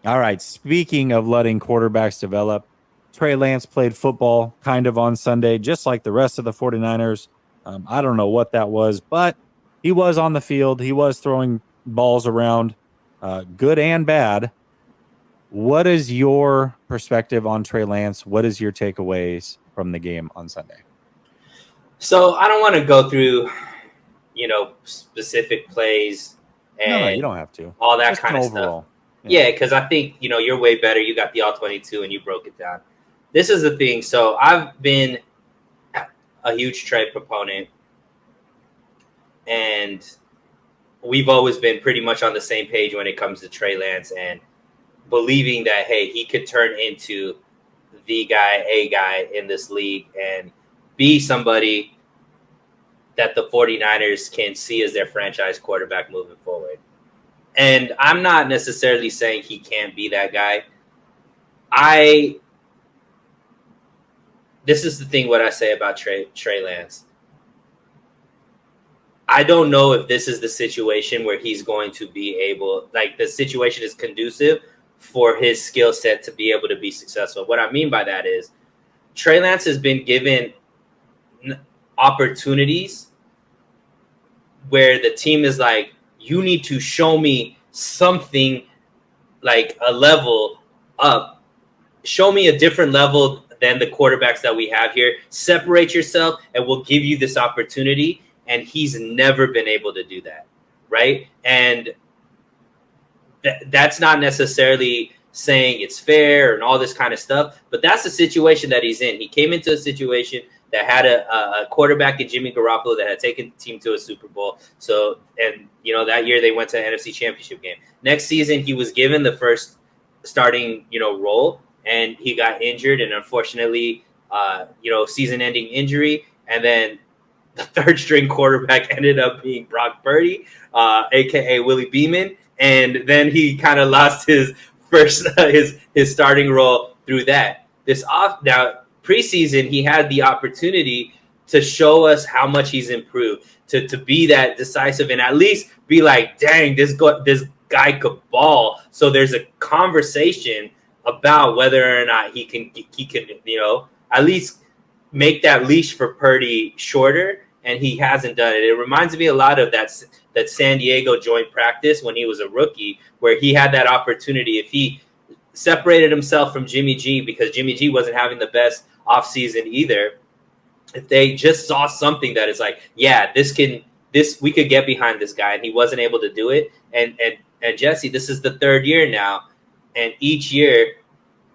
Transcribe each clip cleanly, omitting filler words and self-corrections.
All right. Speaking of letting quarterbacks develop, Trey Lance played football kind of on Sunday, just like the rest of the 49ers. I don't know what that was, but he was on the field. He was throwing balls around, good and bad. What is your perspective on Trey Lance? What is your takeaways from the game on Sunday? So I don't want to go through, specific plays No, no, you and don't have to. all that Just an kind of stuff. overall. Yeah. Yeah, because I think you're way better. You got the all 22 and you broke it down. This is the thing. So I've been a huge Trey proponent, and we've always been pretty much on the same page when it comes to Trey Lance and believing that hey, he could turn into the guy, a guy in this league and be somebody that the 49ers can see as their franchise quarterback moving forward. And I'm not necessarily saying he can't be that guy. I This is the thing what I say about Trey Lance. I don't know if this is the situation where he's going to be able, like the situation is conducive for his skill set to be able to be successful. What I mean by that is Trey Lance has been given opportunities where the team is like, you need to show me something like a level up. Show me a different level than the quarterbacks that we have here. Separate yourself and we'll give you this opportunity. And he's never been able to do that, right? And that's not necessarily saying it's fair and all this kind of stuff, but that's the situation that he's in. He came into a situation that had a quarterback in Jimmy Garoppolo that had taken the team to a Super Bowl. So, and that year they went to an NFC Championship game. Next season, he was given the first starting, role, and he got injured, and unfortunately, season-ending injury, and then the third string quarterback ended up being Brock Purdy, aka Willie Beeman, and then he kind of lost his first his starting role through that. This off now preseason, he had the opportunity to show us how much he's improved, to be that decisive and at least be like, dang, this guy could ball. So there's a conversation about whether or not he can at least make that leash for Purdy shorter, and he hasn't done it. It reminds me a lot of that San Diego joint practice when he was a rookie, where he had that opportunity. If he separated himself from Jimmy G, because Jimmy G wasn't having the best offseason either, if they just saw something that is like, yeah, we could get behind this guy, and he wasn't able to do it. And Jesse, this is the third year now, and each year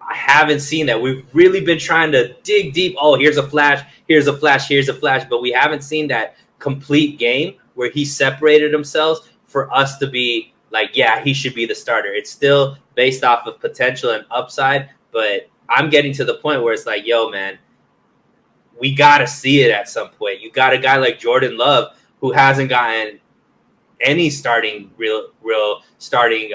I haven't seen that. We've really been trying to dig deep. Oh, here's a flash, here's a flash, here's a flash. But we haven't seen that complete game where he separated himself for us to be like, yeah, he should be the starter. It's still based off of potential and upside. But I'm getting to the point where it's like, yo, man, we got to see it at some point. You got a guy like Jordan Love who hasn't gotten any real starting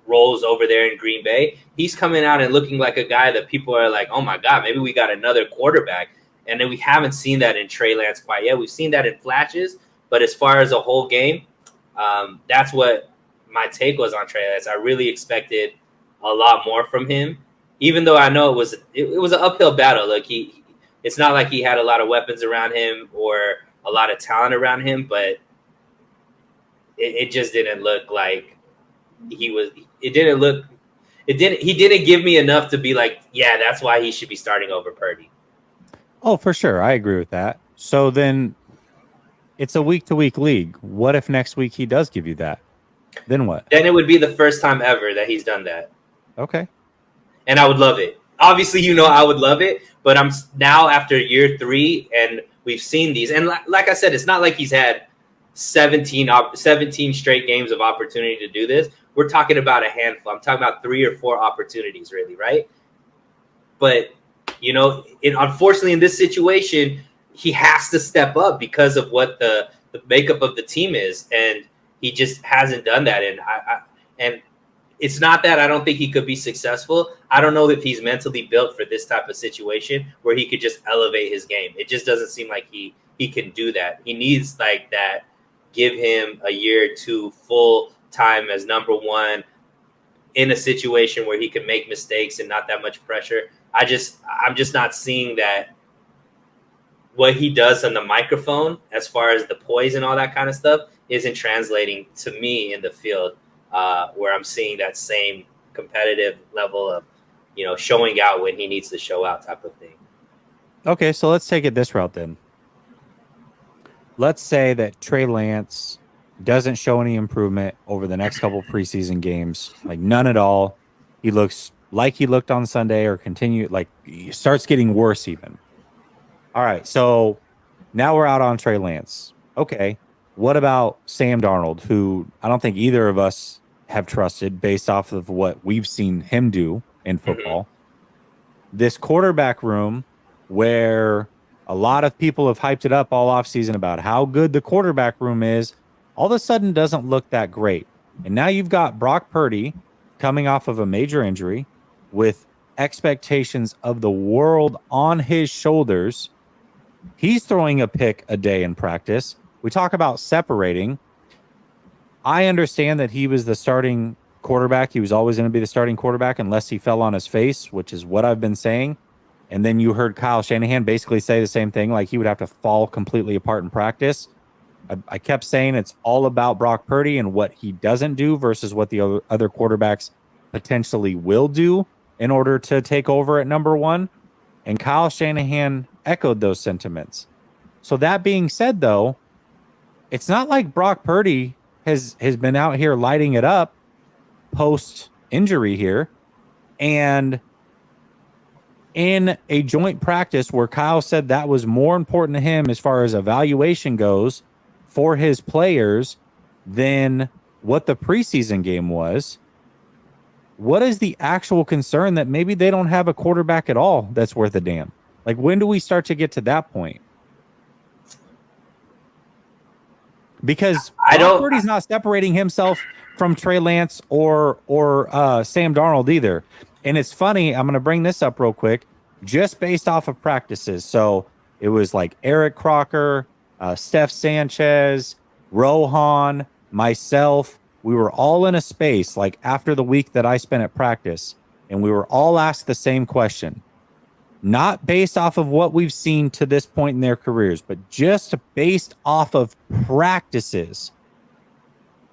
roles over there in Green Bay. He's coming out and looking like a guy that people are like, oh my God, maybe we got another quarterback. And then we haven't seen that in Trey Lance quite yet. We've seen that in flashes, but as far as a whole game, that's what my take was on Trey Lance. I really expected a lot more from him, even though I know it was an uphill battle. Like it's not like he had a lot of weapons around him or a lot of talent around him, but it just didn't look like he was. It didn't look. It didn't. He didn't give me enough to be like, yeah, that's why he should be starting over Purdy. Oh, for sure. I agree with that. So then it's a week to week league. What if next week he does give you that? Then what? Then it would be the first time ever that he's done that, Okay. and I would love it. Obviously, I would love it, but I'm now after year 3, and we've seen these, and like I said, it's not like he's had 17 straight games of opportunity to do this. We're talking about a handful. I'm talking about 3 or 4 opportunities, really, right? But unfortunately, in this situation, he has to step up because of what the makeup of the team is, and he just hasn't done that. And it's not that I don't think he could be successful. I don't know if he's mentally built for this type of situation where he could just elevate his game. It just doesn't seem like he can do that. He needs like that. Give him a year or 2 full time as number one in a situation where he can make mistakes and not that much pressure. I'm just not seeing that what he does on the microphone, as far as the poise and all that kind of stuff, isn't translating to me in the field, where I'm seeing that same competitive level of, showing out when he needs to show out type of thing. Okay, so let's take it this route then. Let's say that Trey Lance doesn't show any improvement over the next couple preseason games, like none at all. He looks like he looked on Sunday, or he starts getting worse even. All right, so now we're out on Trey Lance. Okay, what about Sam Darnold, who I don't think either of us have trusted based off of what we've seen him do in football? This quarterback room, where a lot of people have hyped it up all offseason about how good the quarterback room is, all of a sudden doesn't look that great. And now you've got Brock Purdy coming off of a major injury with expectations of the world on his shoulders. He's throwing a pick a day in practice. We talk about separating. I understand that he was the starting quarterback. He was always going to be the starting quarterback unless he fell on his face, which is what I've been saying. And then you heard Kyle Shanahan basically say the same thing, like he would have to fall completely apart in practice. I kept saying it's all about Brock Purdy and what he doesn't do versus what the other quarterbacks potentially will do in order to take over at number one. And Kyle Shanahan echoed those sentiments. So that being said, though, it's not like Brock Purdy has been out here lighting it up post injury here. And in a joint practice where Kyle said that was more important to him as far as evaluation goes for his players than what the preseason game was, what is the actual concern that maybe they don't have a quarterback at all that's worth a damn? Like, when do we start to get to that point? Because Brock Purdy's not separating himself from Trey Lance or Sam Darnold either. And it's funny, I'm going to bring this up real quick, just based off of practices. So it was like Eric Crocker, Steph Sanchez, Rohan, myself. We were all in a space like after the week that I spent at practice, and we were all asked the same question. Not based off of what we've seen to this point in their careers, but just based off of practices.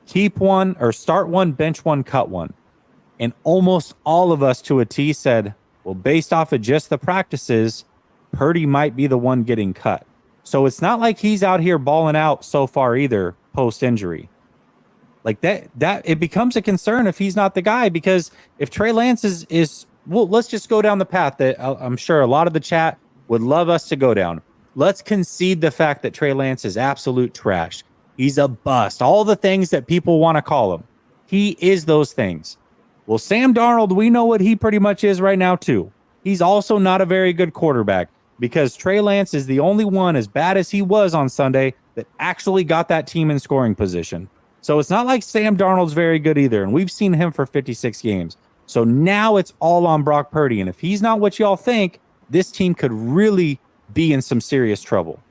Keep one or start one, bench one, cut one. And almost all of us to a T said, well, based off of just the practices, Purdy might be the one getting cut. So it's not like he's out here balling out so far either post-injury. Like that it becomes a concern if he's not the guy, because if Trey Lance is well, let's just go down the path that I'm sure a lot of the chat would love us to go down. Let's concede the fact that Trey Lance is absolute trash. He's a bust. All the things that people want to call him. He is those things. Well, Sam Darnold, we know what he pretty much is right now too. He's also not a very good quarterback, because Trey Lance is the only one, as bad as he was on Sunday, that actually got that team in scoring position. So it's not like Sam Darnold's very good either, and we've seen him for 56 games. So now it's all on Brock Purdy, and if he's not what y'all think, this team could really be in some serious trouble.